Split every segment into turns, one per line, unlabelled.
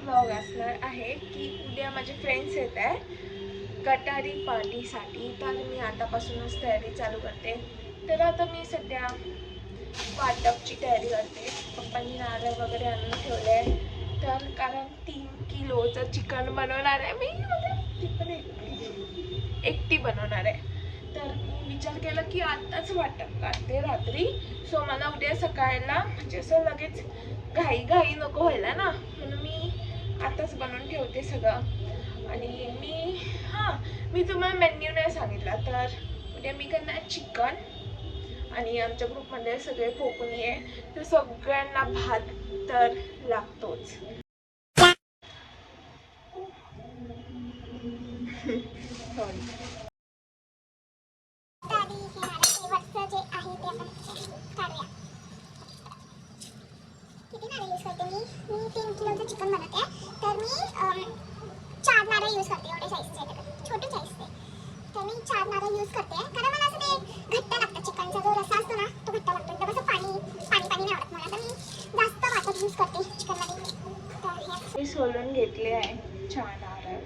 Vlog असणार आहे की उद्या माझे फ्रेंड्स येत आहे गटारी पार्टीसाठी, तर मी आतापासूनच तयारी चालू करते. तर आता मी सध्या वाटपची तयारी करते. पप्पांनी नारळ वगैरे आणून ठेवले आहे, तर कारण 3 किलोचं चिकन बनवणार आहे मी, ती पण एकटी बनवणार आहे. तर मी विचार केला की आताच वाटप करते रात्री, सो मला उद्या सकाळला म्हणजे असं लगेच घाई नको व्हायला ना, म्हणून मी आताच बनवून ठेवते सगळं. आणि मी तुम्हाला मेन्यू नाही सांगितला, तर उद्या मी करणार चिकन आणि आमच्या ग्रुपमध्ये सगळे कोकणी आहे, तर सगळ्यांना भात तर लागतोच.
मी 3 किलोचं चिकन बनवते, तर मी 4 नारळ यूज करते. एवढे साईजचे छोटे साईजचे, तर मी 4 नारळ यूज करते, कारण मला असं ते घट्ट लागतं. चिकनचा जो रस्सा असतो ना, तो घट्ट लागतो. एकदम असं पाणी नाही आवडत मला, तर मी जास्त वाटप यूज करते चिकनमध्ये. तर
मी सोलून घेतले आहे 4 नारळ,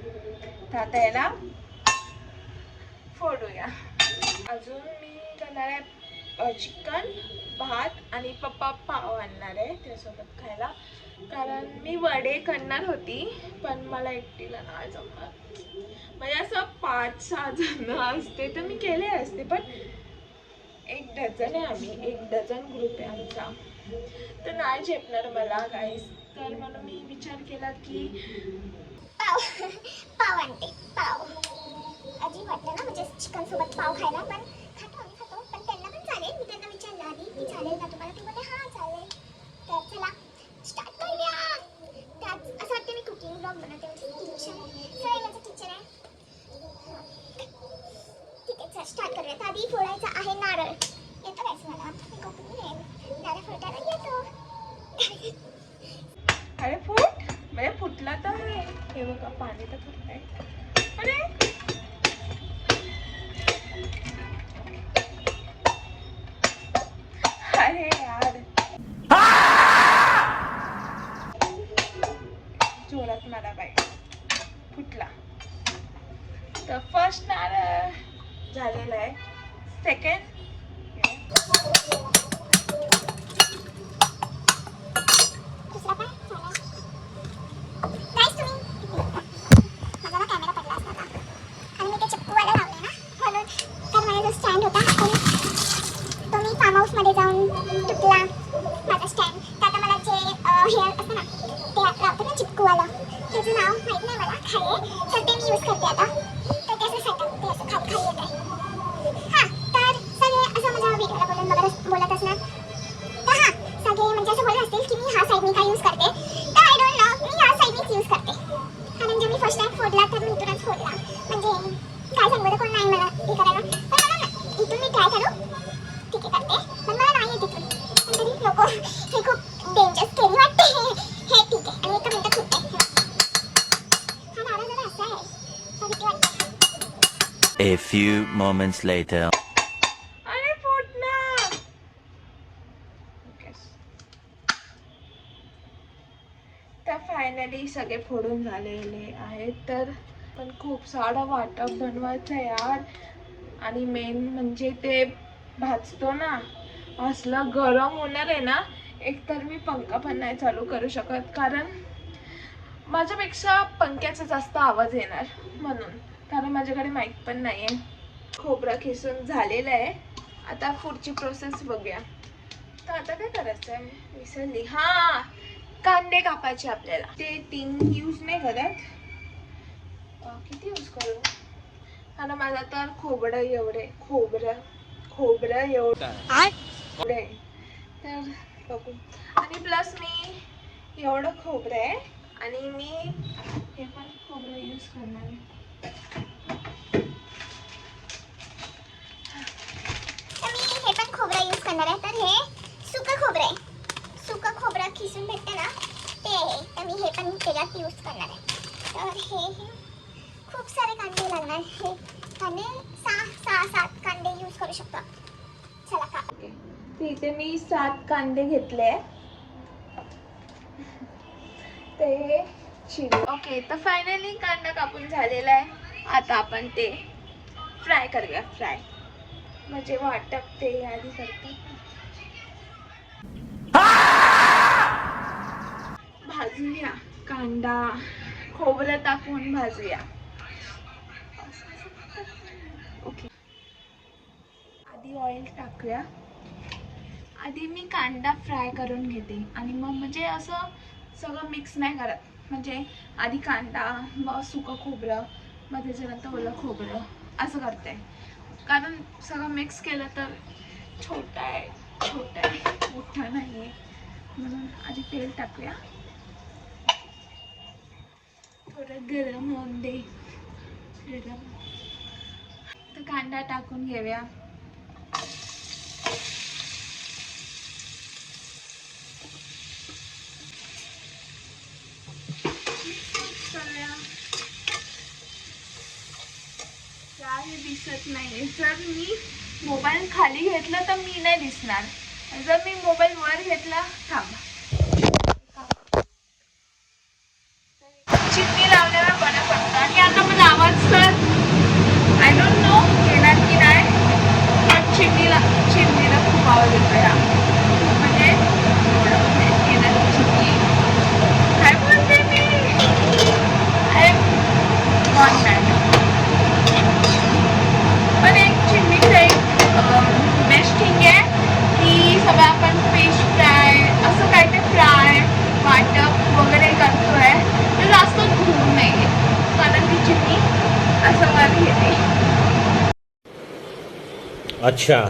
तर आता याला फोडूया. अजून मी करणार आहे चिकन, भात आणि पप्पा पाव आणणार आहे त्यासोबत खायला, कारण मी वडे करणार होती पण मला एकटीला नाही जमणार. म्हणजे असं 5-6 जण असते तर मी केले असते, पण 1 डझन आहे आम्ही, 1 डझन ग्रुप आहे आमचा, तर नाही झेपणार मला गाईस. तर म्हणून मी विचार केला की
पाव आणते. पाव अजीब वाटतं ना, म्हणजे चिकन सोबत पाव खायला, पण खातो. पण त्यांना पण चालेल. मी त्यांना विचारलं आधी की चालेल का तुम्हाला, ते बोलले हां चालेल. तर चला स्टार्ट करूया. त्यात असं वाटतं मी कुकिंग ब्लॉग बनवते. किचन माझं किचन आहे. ठीक आहे, चल स्टार्ट करूया. तर आधी फोडायचा आहे नारळ. येतो कायच मला, मी कोकणी आहे, नारळ फोडायला येतो.
अरे फुट म्हणजे फुटला तर आहे. हे बघा पाणी तर फुटतंय. अरे अरे यार, जोरात मला बाई फुटला. तर फर्स्ट नारळ झालेला आहे. सेकंड
स्टँड होता, तो मी फार्म हाऊसमध्ये जाऊन तुटला माझा स्टँड. तर आता मला जे हेअर असतं ना, ते लावतं ना चिपकूवाला, त्याचं नाव माहीत नाही मला, खाली आहे, तर ते मी यूज करते आता. तर ते असं सेटअप, ते असं खाली येत आहे. हां, तर सगळे असं माझ्या व्हिडिओला बोलत असणार, तर हां सगळे म्हणजे असं बोलत असतील की मी ह्या साईडनी काय यूज करते, तर आय डोंट नो, मी ह्या साईडनीच यूज करते. हा म्हणजे मी फर्स्ट टाइम फोडला तर मी इथूनच फोडला, म्हणजे काय सांगू, कोण नाही मला हे करायला, पण मला इथून मी ट्राय करू ठीक आहे करते, पण मला नाही येत इथून, पण तरी नको, हे खूप डेंजर स्केरी वाटते. हे ठीक आहे, आणि 1 मिनिटात फुटते. हा नारळ जरा असा आहे, भीती वाटते.
A few moments later.
अरे फुट ना. तर फायनली सगळे फोडून झालेले आहेत. तर पण खूप सारं वाटप बनवायचं यार, आणि मेन म्हणजे ते भाजतो ना, असलं गरम होणार आहे ना, एकतर मी पंखा पण नाही चालू करू शकत, कारण माझ्यापेक्षा पंख्याचा जास्त आवाज येणार म्हणून, कारण माझ्याकडे माईक पण नाही आहे. खोबरं खिसून झालेलं आहे. आता पुढची प्रोसेस बघूया. तर आता काय करायचं आहे विसरली, हां कांदे कापायचे आपल्याला. ते 3 यूज नाही करत, किती यूज करू, कारण माझा तर खोबरं एवढे तर बघू. आणि प्लस मी एवढं खोबरं आहे, आणि मी हे पण खोबरं यूज करणार आहे.
हे पण खोबरं यूज करणार आहे. तर हे सुकं खोबरं आहे, सुकं खोबरं खिसून भेटतं ना, ते आहे. तर मी हे पण त्याच्यात यूज करणार आहे. तर हे खूप सारे कांदे लागणार. हे कांदे 6-7 कांदे यूज करू शकतो. चला का
इथे मी 7 कांदे घेतले. ते चिली. ओके, तर फायनली कांदा कापून झालेला आहे. आता आपण ते फ्राय करूया. फ्राय म्हणजे वाटप ते आधी करतात. भाजूया कांदा, खोबरं टाकून भाजूया. ओके, आधी ऑइल टाकूया. आधी मी कांदा फ्राय करून घेते आणि मग म्हणजे असं सगळं मिक्स नाही करत. म्हणजे आधी कांदा, मग सुकं खोबरं, मग त्याच्यानंतर ओलं खोबरं असं करते. कारण सगळं मिक्स केलं तर छोटा आहे मोठा नाही आहे. म्हणून आधी तेल टाकूया. थोडं गरम होऊन दे. गरम तर कांदा टाकून घेऊया. काही दिसत नाही. जर मी मोबाईल खाली घेतला तर मी नाही दिसणार. जर मी मोबाईल वर घेतला, थांबा, चिमणी लावल्यावर बरं पडतं. आणि आता मला आवाज तर आय डोंट नो येणार की नाही, पण चिमणीला खूप आवाज येतो या. म्हणजे येणार चिमणी. काय बोलते मी? I am not mad. पण एक चिमणीचं एक बेस्ट थिंग आहे की सगळं आपण फिश फ्राय असं काय ते फ्राय वाटप वगैरे करतोय तर जास्त धुवून नाही घेत. कारण ती चिमणी असं वर घेते.
अच्छा,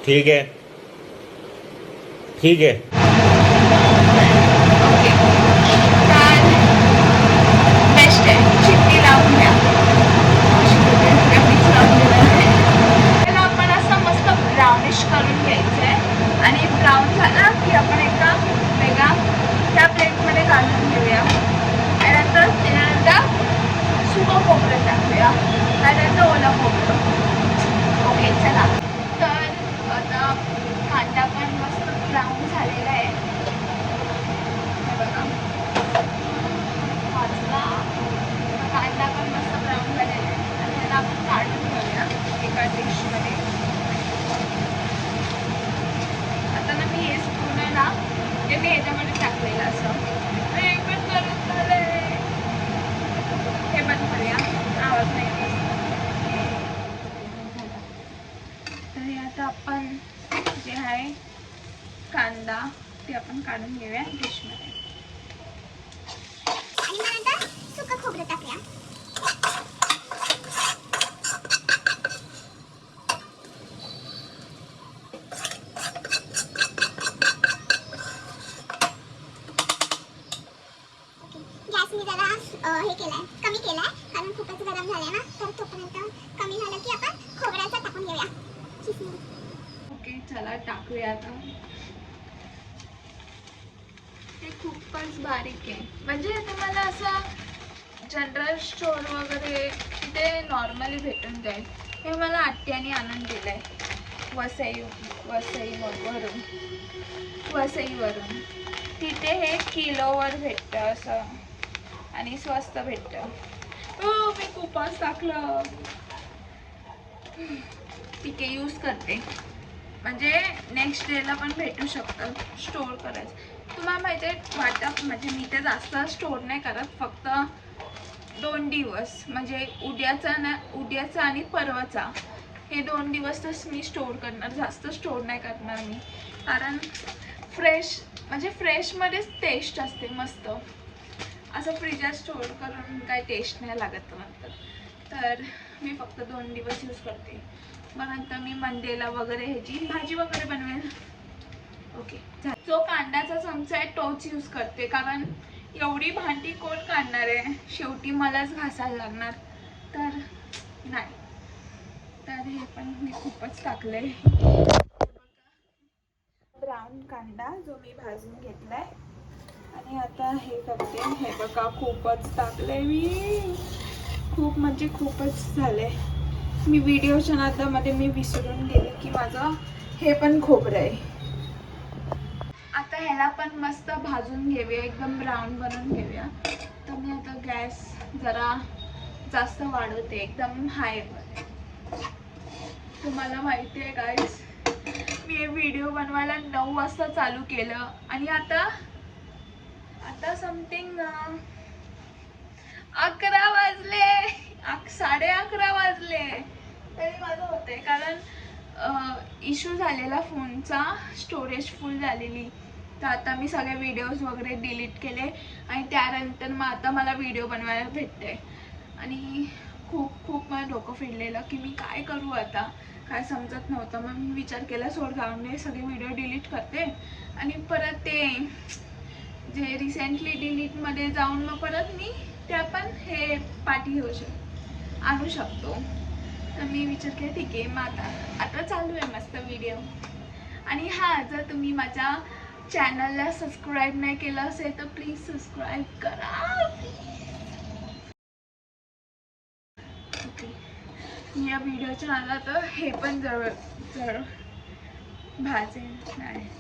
ठीक है, ठीक है.
ओके, तर बेस्ट आहे. चिमणी लावून द्या. त्याला आपण असं मस्त ब्राउनिश करून घ्यायचं आहे. आणि ब्राऊन झाला की आपण एका वेगळा त्या प्लेटमध्ये काढून घेऊया. त्यानंतर सुकं खोबरं टाकूया. त्यानंतर ओलं खोबरं. ओके, चला. तर आता कांदा पण मस्त ब्राऊन झालेला आहे. हे बघा, भाजला. कांदा पण मस्त ब्राऊन झालेला आहे. आणि त्याला आपण काढून घेऊया एका डिशमध्ये. आता ना मी हे स्पून आहे ना, ते मी ह्याच्यामध्ये टाकलेलं असं. एक पण करत झालंय. हे बंद करूया, आवाज नाही येत. तर हे आता आपण जे आहे कांदा ते आपण काढून घेऊया डिशमध्ये.
आणि मग नंतर सुकं खोबरं टाकूया. गॅस मी जरा हे केलाय, कमी केलाय कारण खूपच गरम झालंय ना. तर तोपर्यंत कमी झालं की आपण खोबऱ्याचं टाकून घेऊया. किसणी.
ओके, चला टाकूया आता. हे खूपच बारीक आहे. म्हणजे तुम्हाला असं जनरल स्टोर वगैरे तिथे नॉर्मली भेटून जाईल. हे मला आत्याने आणून दिलंय वसईवरून. तिथे हे किलोवर भेटतं असं आणि स्वस्त भेटतं. हो, मी खूपच टाकलं. ठीक आहे, यूज करते. म्हणजे नेक्स्ट डेला पण भेटू शकतं स्टोर करायचं. तुम्हाला माहिती आहे वाटप म्हणजे मी ते जास्त स्टोर नाही करत. फक्त 2 दिवस म्हणजे उद्याचा आणि परवाचा हे 2 दिवसच मी स्टोर करणार. जास्त स्टोर नाही करणार मी. कारण फ्रेशमध्येच टेस्ट असते मस्त. असं फ्रीजात स्टोर करून काही टेस्ट नाही लागत नंतर. तर मी फक्त 2 दिवस यूज करते. मग नंतर मी मंडेला वगैरे ह्याची भाजी वगैरे बनवेल. ओके, जो कांद्याचा चमचा आहे तोच यूज करते. कारण एवढी भांडी कोण काढणार आहे, शेवटी मलाच घासायला लागणार. तर नाही, तर हे पण मी खूपच टाकले. ब्राऊन कांदा जो मी भाजून घेतलाय. आणि आता हे करते. हे बघा, खूपच टाकले मी. खूप म्हणजे खूपच झाले. मी व्हिडिओच्या नादामध्ये मी विसरून गेले की माझं हे पण खोबरं आहे. आता ह्याला पण मस्त भाजून घेऊया, एकदम ब्राऊन बनवून घेऊया. तर मी आता गॅस जरा जास्त वाढवते, एकदम हायमध्ये. तुम्हाला माहिती आहे गाईस, मी हे व्हिडिओ बनवायला 9 वाजता चालू केलं आणि आता समथिंग 11 वाजले, 11:30 वाजले तरी माझं होतंय. कारण इश्यू झालेला फोनचा, स्टोरेज फुल झालेली. तर आता मी सगळे व्हिडिओज वगैरे डिलीट केले आणि त्यानंतर मग आता मला व्हिडिओ बनवायला भेटते. आणि खूप मला डोकं फिरलेलं की मी काय करू आता, काय समजत नव्हतं. मग मी विचार केला सोड जाऊन सगळे व्हिडिओ डिलीट करते आणि परत ते जे रिसेंटली डिलीटमध्ये जाऊन मग परत मी त्या पण हे पाठी आणू शकतो. तर मी विचार केला ठीक आहे, मग आता चालू आहे मस्त व्हिडिओ. आणि हां, जर तुम्ही माझ्या चॅनलला सबस्क्राईब नाही केलं असेल तर प्लीज सबस्क्राईब करा. ओके, मी या व्हिडिओच्या नादात हे पण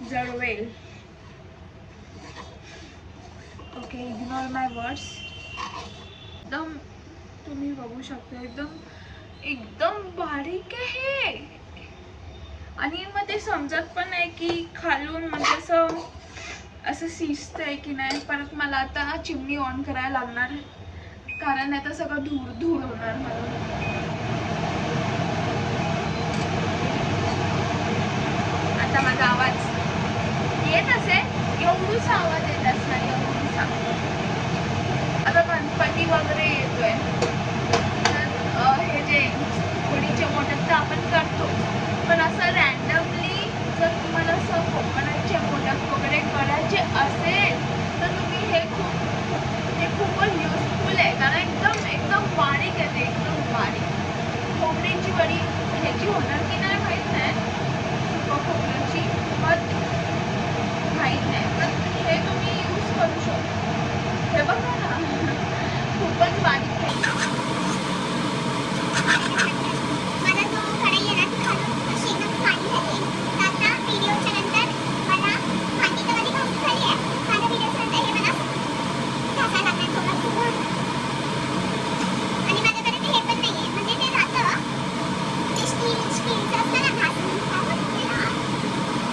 जळवेल. ओके, इग्नोर माय वर्ड्स. एकदम तुम्ही बघू शकता, एकदम बारीक आहे आणि मग ते समजत पण नाही की खालून म्हणजे असं शिजतंय की नाही. परत मला आता चिमणी ऑन करायला लागणार, कारण आता सगळं धूळ होणार मला. आता माझा आवाज येत असेल, एवढूसा आवाज येत असणार, एवढूसा. आता गणपती वगैरे येतोय तर हे जे होळीचे मोदक तर आपण करतो, पण असं रँडमली जर तुम्हाला असं कोकणाचे मोदक वगैरे करायचे असेल तर तुम्ही हे खूपच युजफुल आहे. कारण एकदम बारीक आहे ते, एकदम बारीक. खोबऱ्याची वडी ह्याची होणार की नाही माहीत नाही, खोबऱ्याची पण माहीत नाही, पण हे तुम्ही यूज करू शकता. हे बघा ना, खूपच बारीक आहे.
मला जो कढई आहे ना ती खालून अशी एकदम खाली झाली. तर आता व्हिडिओच्या नंतर मला भांडी तर माझी घासून झाली आहे. माझ्या व्हिडिओच्या नंतर हे मला घासायला लागणार थोडं खूप. आणि माझ्याकडे ते हे पण नाही आहे, म्हणजे ते राहतं जे स्टीलचं असतं ना घासून.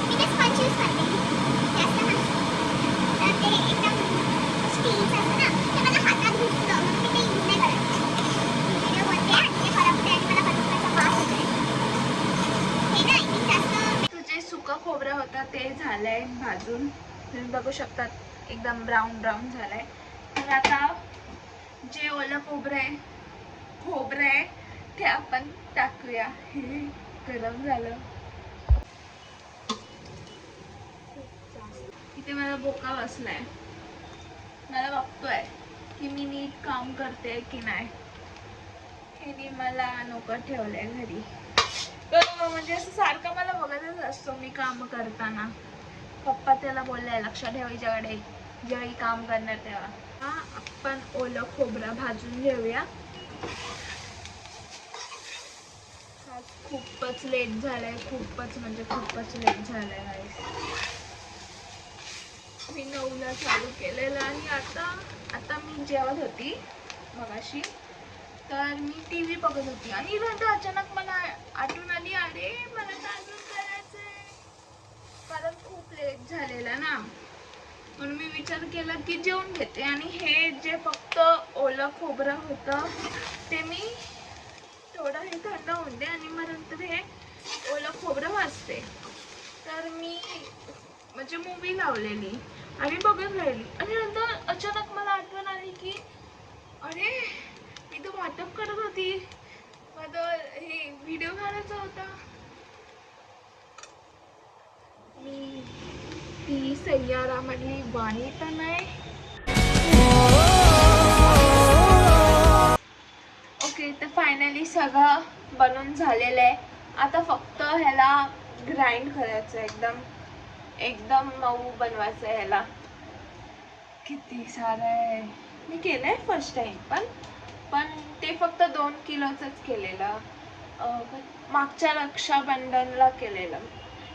मी ते स्पंज यूज करते जास्त ना. तर ते एकदम स्टीलचं असतं ना, ते मला हातात घुसतं म्हणून मी ते यूज नाही करत. व्हिडिओ बनते आणि ते खराब होते आणि मला बनवायचा वास होते. हे ना मी जास्त
जे सुका खोबरं होतं ते झालंय भाजून, तुम्ही बघू शकता एकदम ब्राऊन झालंय. तर आता जे ओलं खोबरं आहे ते आपण टाकूया. हे गरम झालं. इथे मला बोका बसलाय, मला बघतोय की मी नीट काम करते की नाही. हे मला नको ठेवलंय घरी, तर म्हणजे असं सारखं मला बघतच असतो मी काम करताना. पप्पा त्याला बोललाय लक्ष ठेवायच्याकडे ज्यावेळी काम करणार तेव्हा. हा, आपण ओलं खोबरं भाजून घेऊया. खूपच लेट झालाय, खूपच लेट झालाय गाईस. मी 9ला चालू केलेलं आणि आता मी जेवत होती मगाशी, तर मी TV बघत होती आणि नंतर अचानक मला आठवण आली, अरे मला तर अजून करायचंय, कारण खूप लेट झालेला ना. म्हणून मी विचार केला की जेवून घेते. आणि हे जे फक्त ओलं खोबरं होतं ते मी थोडं हे थंड होऊन दे आणि मग नंतर हे ओलं खोबरं भाजते. तर मी म्हणजे मूवी लावलेली आणि बघत राहिली आणि नंतर अचानक मला आठवण आली की अरे मी तर वाटप करत होती, माझं हे व्हिडिओ घालायचा होता. मी ती सय्यारामधली वाणी तर नाही. ओके, तर फायनली सगळं बनवून झालेलं आहे. आता फक्त ह्याला ग्राइंड करायचं, एकदम मऊ बनवायचं ह्याला. किती सारं आहे, मी केलंय फर्स्ट टाइम, पण ते फक्त 2 किलोचंच केलेलं. मागच्या रक्षाबंधनला केलेलं.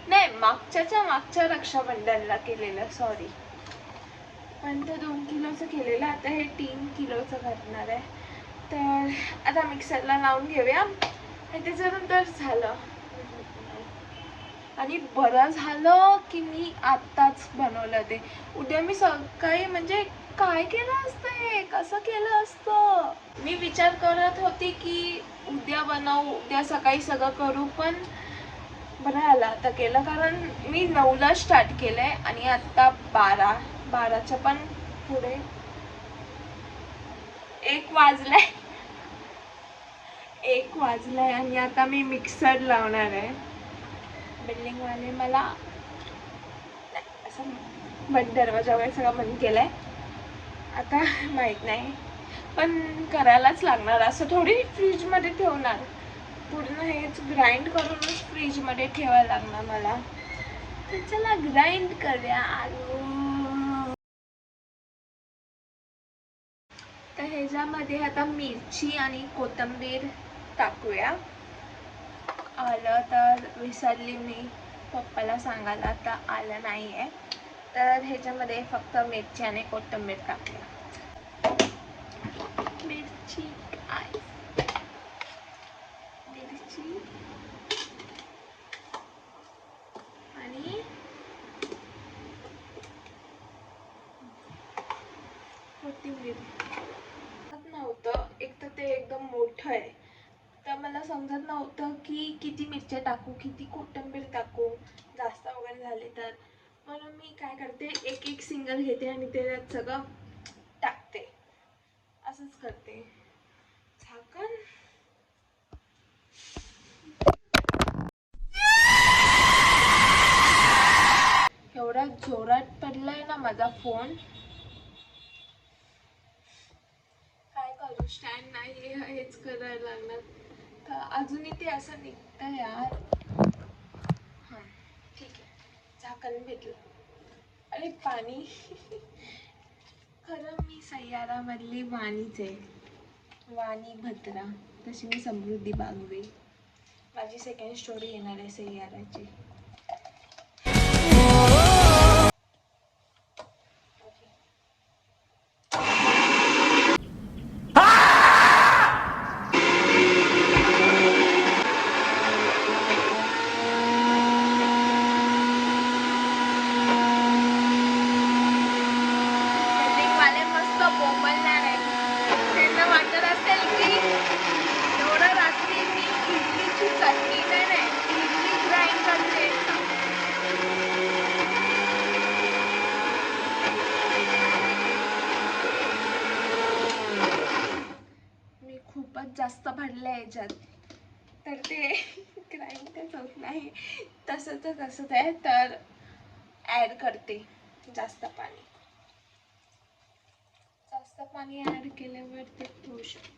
नाही, मागच्या रक्षाबंधनला केलेलं, सॉरी. पण ते 2 किलोचं केलेलं, आता हे 3 किलोचं करणार आहे. तर आता मिक्सरला लावून घेऊया. आणि त्याच्यानंतर झालं. आणि बरं झालं की मी आत्ताच बनवलं ते. उद्या मी सकाळी म्हणजे काय केलं असतं, हे कसं केलं असतं. मी विचार करत होती की उद्या बनवू, उद्या सकाळी सगळं करू, पण बरं आलं आता केलं. कारण मी 9ला स्टार्ट केलंय आणि आत्ता 12च्या पण पुढे 1 वाजलाय आणि आता मी मिक्सर लावणार आहे. बिल्डिंगवाले मला असं बंद, दरवाजा वगैरे सगळं बंद केलंय. आता माहीत नाही, पण करायलाच लागणार. असं थोडी फ्रीजमध्ये ठेवणार, पूर्ण हेच ग्राइंड करूनच फ्रीजमध्ये ठेवायला लागणार मला. तर चला ग्राइंड करूया आलू. तर ह्याच्यामध्ये आता मिरची आणि कोथिंबीर टाकूया. आलं तर विसरली मी पप्पाला सांगायला, आता आलं नाही आहे. तर ह्याच्यामध्ये फक्त मिरची आणि कोथिंबीर टाकूया. मिरची आणि कोथिंबीर नव्हतं. एक तर ते एकदम मोठं आहे, तर मला समजत नव्हतं की किती मिरच्या टाकू, किती कोथिंबीर टाकू, जास्त वगैरे झाले तर. म्हणून मी काय करते, एक सिंगल घेते आणि त्याच्यात सगळं टाकते. असंच करते. झाकण. एवढा जोरात पडलाय ना माझा फोन, काय करू. स्टँड नाही, हेच करायला लागणार. तर अजूनही ते असं निघतं यार. हां ठीक आहे, झाकण भेटलं. अरे पाणी. खरं मी सय्यारामधली वाणीच आहे, वाणी भद्रा. तशी मी समृद्धी बागवे. माझी सेकंड स्टोरी येणार आहे सय्याराची. बिल्डिंगवाले मस्त बोंबलणार आहे. त्यांना वाटत असेल की एवढं रात्री मी इडलीची चटणी नाही, इडली ग्राइंड करते. मी खूपच जास्त भरले याच्यात, तर ते ग्राइंडच होत नाही. तसंच आहे. तर ॲड करते जास्त पाणी ॲड केल्यावर ते होऊ शकतं.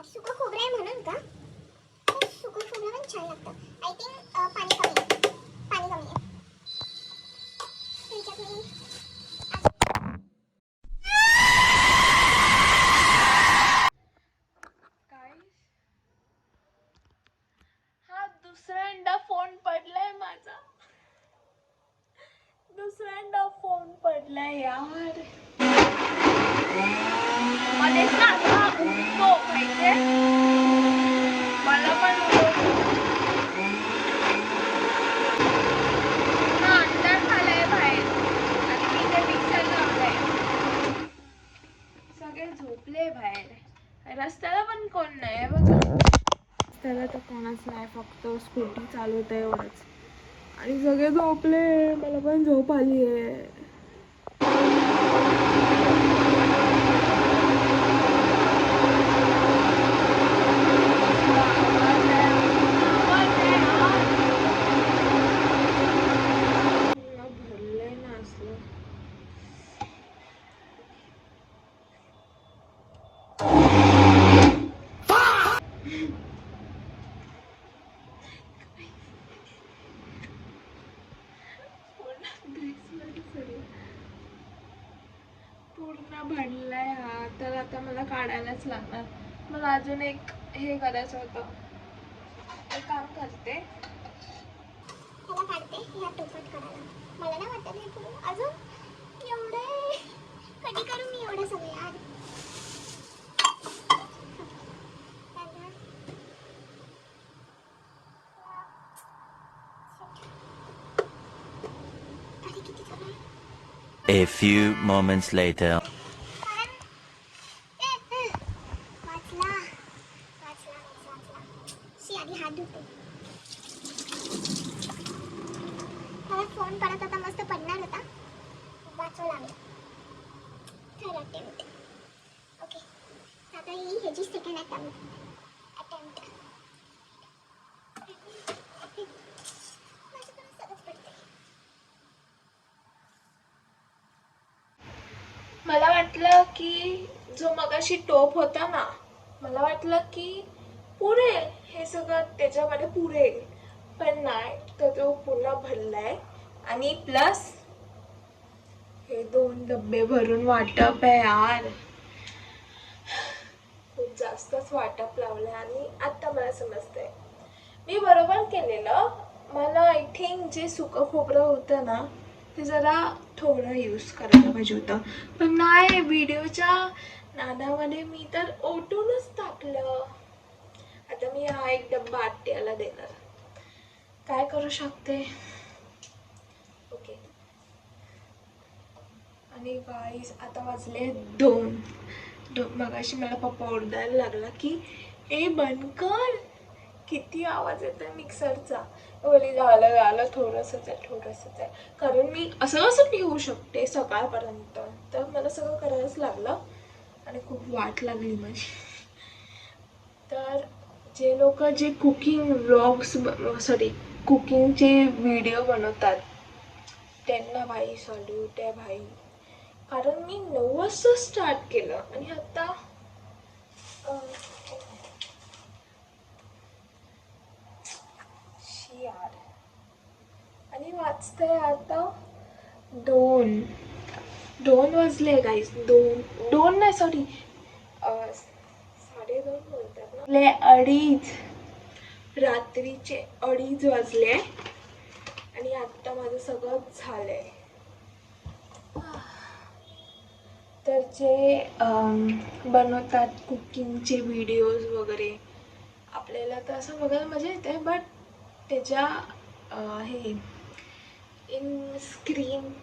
सुकं खोबरं आहे म्हणून का? सुकं खोबरं पण छान लागतं. आय थिंक पाणी कमी आहे. त्याच्यात मी
हा दुसऱ्यांदा फोन पडलाय माझा. दुसऱ्यांदा फोन पडलाय यार. मध्येच ना असा उठतो माहितीये, मला पण हा अंधार झालाय बाहेर आणि मी ते मिक्सर लावलंय. सगळे झोपले बाहेर. रस्त्याला पण कोण नाही बघा. रस्त्याला तर कोणच नाही, फक्त स्कूटी चालवत आहे एवढंच. आणि सगळे झोपले, मला पण झोप आली आहे. भरलंय ना असलं. पूर्ण भरलाय हा, तर आता मला काढायलाच लागणार. मला अजून एक हे करायचं होतं, ते काम करते.
त्याला काढते ह्या टोपात करायला. मला नाही वाटत हे करू अजून एवढे. कधी करू मी एवढं सगळं यार. अरे किती झालं.
A few moments later.
वाचला वाचला वाचला. शी आधी हात धुते. मला फोन परत आता मस्त पडणार होता, वाचवा लागला. तर अटेम्प्ट. ओके, आता ही ह्याची सेकंड अटेम्प्ट. माझ्याकडून सगळंच पडतंय.
मला वाटलं की जो मगाशी टोप होता ना, मला वाटलं की पुरेल हे सगळं त्याच्यामध्ये पुरेल, पण नाही, तर तो पूर्ण भरलाय. आणि प्लस हे 2 डब्बे भरून वाटप आहे यार. खूप जास्तच वाटप लावलंय. आणि आता मला समजतंय मी बरोबर केलेलं. मला आय थिंक जे सुकं खोबरं होतं ना, ते जरा थोडं यूज करायला पाहिजे होतं, पण नाही, व्हिडिओच्या नादामध्ये मी तर ओटूनच टाकलं. आता मी हा एक डब्बा आत्याला देणार. काय करू शकते. ओके. आणि गाईस आता वाजले 2. मगाशी मला पप्पा ओरडायला लागला की ए बंद कर, किती आवाज येतोय मिक्सरचा. बोली झालं झालं, थोडंसंच आहे. कारण मी असं कसं ठेवू शकते सकाळपर्यंत, तर मला सगळं करायलाच लागलं आणि खूप वाट लागली माझी. तर जे लोक जे कुकिंग व्लॉग्स कुकिंगचे व्हिडिओ बनवतात त्यांना भाई सल्यूट आहे भाई. कारण मी 9 वाजता स्टार्ट केलं आणि आता यार, आणि वाजतंय आता 2 वाजले गाईस. 2 नाही, सॉरी, 2:30 बोलतात ना, 2:30, रात्रीचे 2:30 वाजले. आणि आता माझं सगळं झालंय. तर जे बनवतात कुकिंगचे व्हिडिओज वगैरे, आपल्याला तर असं बघायला मजा येते, बट त्याच्या हे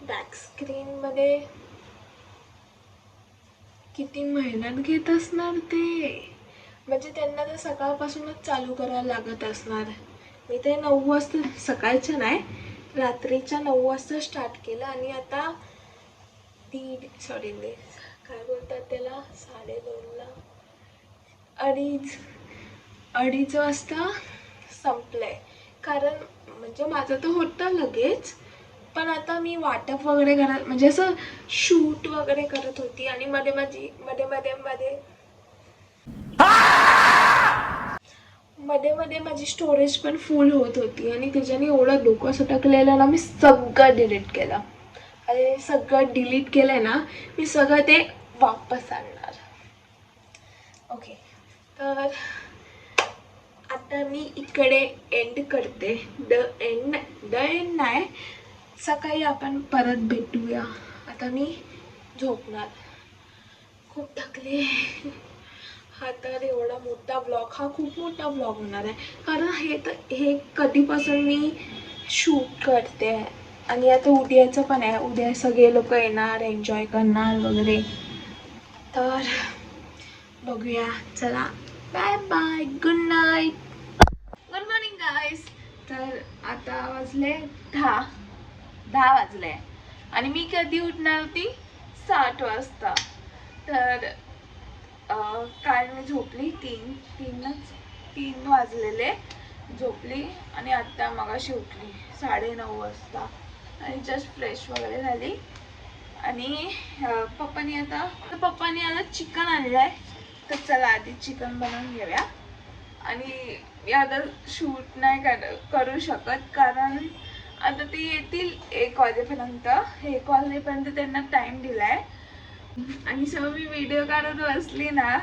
बॅक स्क्रीनमध्ये किती मेहनत घेत असणार ते. म्हणजे त्यांना तर सकाळपासूनच चालू करायला लागत असणार. मी ते 9 वाजता, सकाळच्या नाही, रात्रीच्या 9 वाजता स्टार्ट केलं आणि आता काय बोलतात त्याला, 2:30ला, 2:30 वाजता संपलंय. कारण म्हणजे माझं तर होतं लगेच, पण आता मी वाटप वगैरे करत, म्हणजे असं शूट वगैरे करत होती आणि मध्ये माझी स्टोरेज पण फुल होत होती आणि त्याच्याने एवढं डोकं सटकलेलं ना, मी सगळं डिलीट केलं. आणि सगळं डिलीट केलंय ना, मी सगळं ते वापस आणणार. ओके, तर आता मी इकडे एंड करते. द एंड नाही, सकाळी आपण परत भेटूया. आता मी झोपणार, खूप थकले. हा तर एवढा मोठा ब्लॉग, हा खूप मोठा ब्लॉग होणार आहे. कारण हे कधीपासून मी शूट करते आणि आता उद्याचं पण आहे. उद्या सगळे लोक येणार, एन्जॉय करणार वगैरे. तर बघूया, चला, bye bye, good night, good morning guys. तर आता वाजले 10 वाजले आणि मी कधी उठणार होती 7 वाजता. तर काल मी झोपली 3 वाजलेले झोपली आणि आत्ता मगाशी उठली 9:30 वाजता आणि जस्ट फ्रेश वगैरे झाली. आणि पप्पानी आता चिकन आणलं आहे. तर चला आधी चिकन बनवून घेऊया. आणि मी आता शूट नाही करू शकत कारण आता ते येतील 1 वाजेपर्यंत. 1 वाजेपर्यंत त्यांना टाईम दिला आहे. आणि सगळं मी व्हिडिओ काढत बसली ना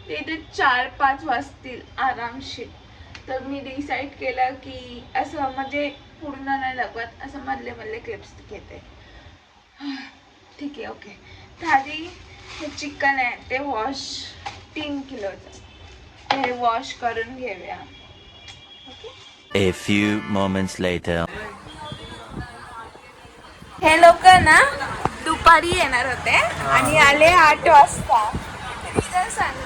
ते इथे 4-5 वाजतील आरामशीर. तर मी डिसाईड केलं की असं म्हणजे पूर्ण नाही लागत, असं मधले क्लिप्स घेते. ठीक आहे, ओके. तर आधी हे चिकन आहे ते 3 किलोचं ते वॉश करून घेऊया.
A few moments later.
हे लोक ना दुपारी येणार होते आणि आले 8 वाजता. रिझन सांग.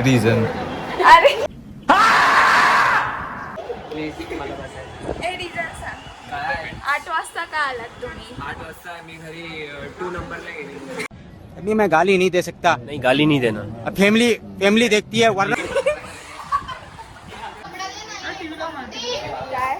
रिझन
अरे रिझन सांग. 8 वाजता का आलात तुम्ही?
8 वाजता मी घरी 2 नंबरला गेले.
अभी मैं गाली नहीं दे सकता.
नहीं, गाली नहीं देना.
अब फैमिली देखती है वरना.
काय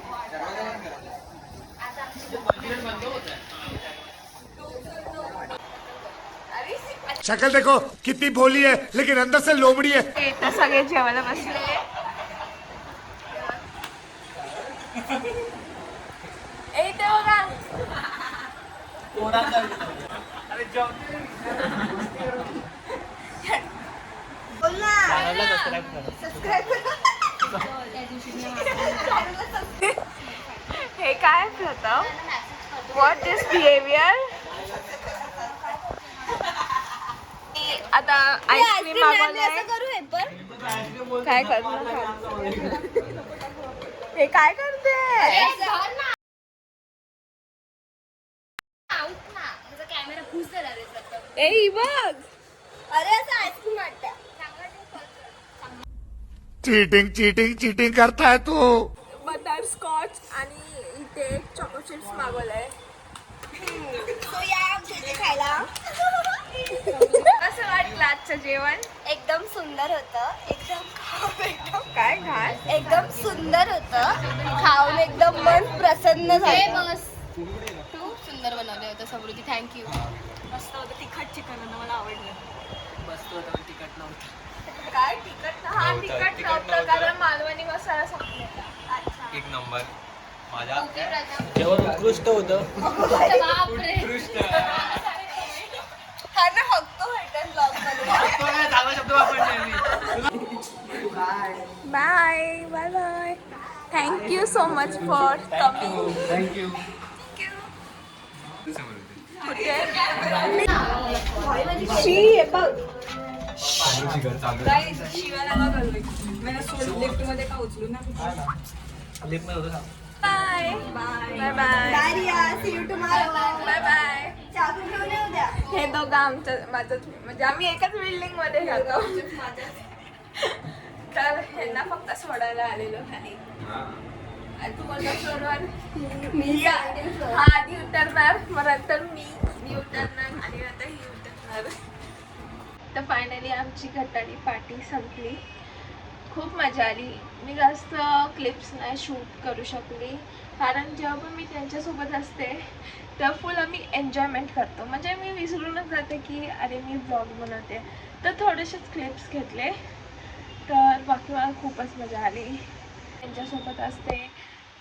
शक्ल देखो कितनी भोली है लेकिन अंदर से लोमड़ी है.
ते तर सगळे जेवायला बसले. ते बघा हे काय प्रथम? What is behaviour? आता आईस्क्रीम मागवलंय. काय करतो? हे काय करते? ए ही बघ.
अरे असं आईस्क्रीम वाटतं.
चीटिंग करता है तू.
बटर स्कॉच आणि इथे चॉको चिप्स मागवलंय.
तो या आमच्या खायला.
कसं वाटलं आजचं जेवण?
एकदम सुंदर होतं. एकदम
काय घाल?
एकदम सुंदर होतं. खाऊन एकदम मन प्रसन्न झालं.
खूप सुंदर बनवले होते समृद्धी. थँक्यू.
मस्त होतं. तिखट चिकन मला आवडलं.
मस्त होतं पण तिखट नव्हतं.
काय तिखट? हा तिखट नव्हतं कारण मालवणी मसाला संपलेला. अच्छा.
एक नंबर. माझ्या
जेवण उत्कृष्ट होतं.
बापरे.
हा ना हक्को भेटेल ब्लॉगमध्ये.
Bye bye bye. Thank you so much for coming.
Thank you.
शी बघ. Bye bye bye
Riya, see you tomorrow.
Bye bye.
चाकू घेऊन येऊ द्या.
हे दोघं माझं म्हणजे आम्ही एकाच बिल्डिंग मध्ये राहतो. तर ह्यांना फक्त सोडायला आलेलो खाली. आणि तू कोणत्या फ्लोअरवर? मी हा आधी उतरणार, मग नंतर मी उतरणार आणि नंतर ही उतरणार. तर फायनली आमची गटारी पार्टी संपली. खूप मजा आली. मी जास्त क्लिप्स नाही शूट करू शकली कारण जेव्हा पण मी त्यांच्यासोबत असते तर फुल आम्ही एन्जॉयमेंट करतो. म्हणजे मी विसरूनच जाते की अरे मी ब्लॉग बनवते. तर थोडेसेच क्लिप्स घेतले. तर बाकी मला खूपच मजा आली. त्यांच्यासोबत असते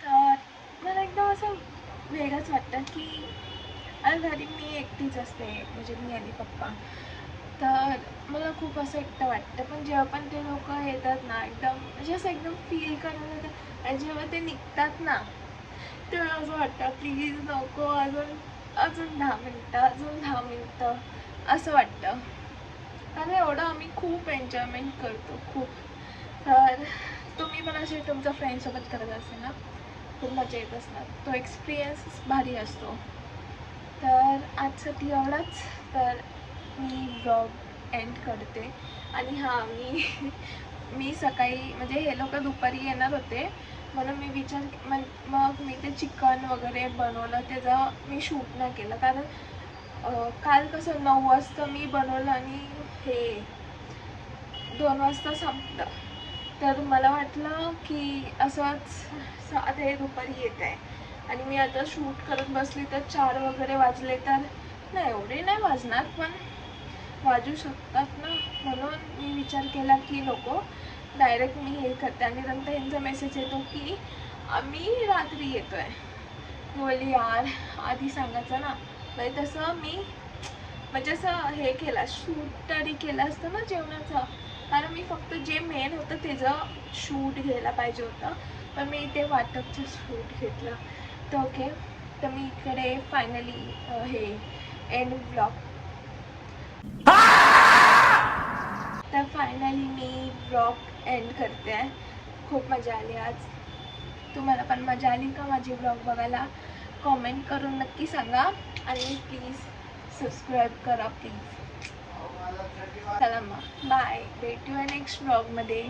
तर मला एकदम असं वेगळंच वाटतं की आणि घरी मी एकटीच असते म्हणजे मी आणि पप्पा. तर मला खूप असं एकटं वाटतं. पण जेव्हा पण ते लोक येतात ना एकदम म्हणजे असं एकदम फील करून येतात आणि जेव्हा ते निघतात ना तेव्हा असं वाटतं प्लीज नको अजून 10 मिनटं असं वाटतं. कारण एवढं आम्ही खूप एन्जॉयमेंट करतो खूप. तर तुम्ही पण असे तुमच्या फ्रेंडसोबत करत असेल ना खूप मजा येत असणार. तो एक्सपिरियन्स भारी असतो. तर आजसाठी एवढाच. तर मी ब्लॉग एंड करते. आणि हां मी सकाळी म्हणजे हे लोक दुपारी येणार होते म्हणून मी मग मी ते चिकन वगैरे बनवलं, त्याचं मी शूट नाही केलं. कारण काल कसं 9 वाजता मी बनवलं आणि हे 2 वाजता संपलं. तर मला वाटलं की असंच आता दुपारी येत आहे आणि मी आता शूट करत बसली तर 4 वगैरे वाजले, तर नाही एवढे नाही वाजणार पण वाजू शकतात ना. म्हणून मी विचार केला की नको, डायरेक्ट मी हे करते. आणि नंतर यांचा मेसेज येतो की आम्ही रात्री येतो आहे. मी बोलली यार आधी सांगायचं ना. म्हणजे तसं मी म्हणजे असं हे केलं, शूट तरी केलं असतं ना जेवणाचं. कारण मी फक्त जे मेन होतं त्याचं शूट घ्यायला पाहिजे होतं, पण मी ते वाटपचं शूट घेतलं. तर ओके, तर मी इकडे फायनली हे एंड ब्लॉग, तर फायनली मी ब्लॉग एंड करते आहे. खूप मजा आली आज. तुम्हाला पण मजा आली का माझी ब्लॉग बघायला? कॉमेंट करून नक्की सांगा आणि प्लीज सबस्क्राईब करा प्लीज. चला मग बाय, भेटूया नेक्स्ट ब्लॉगमध्ये.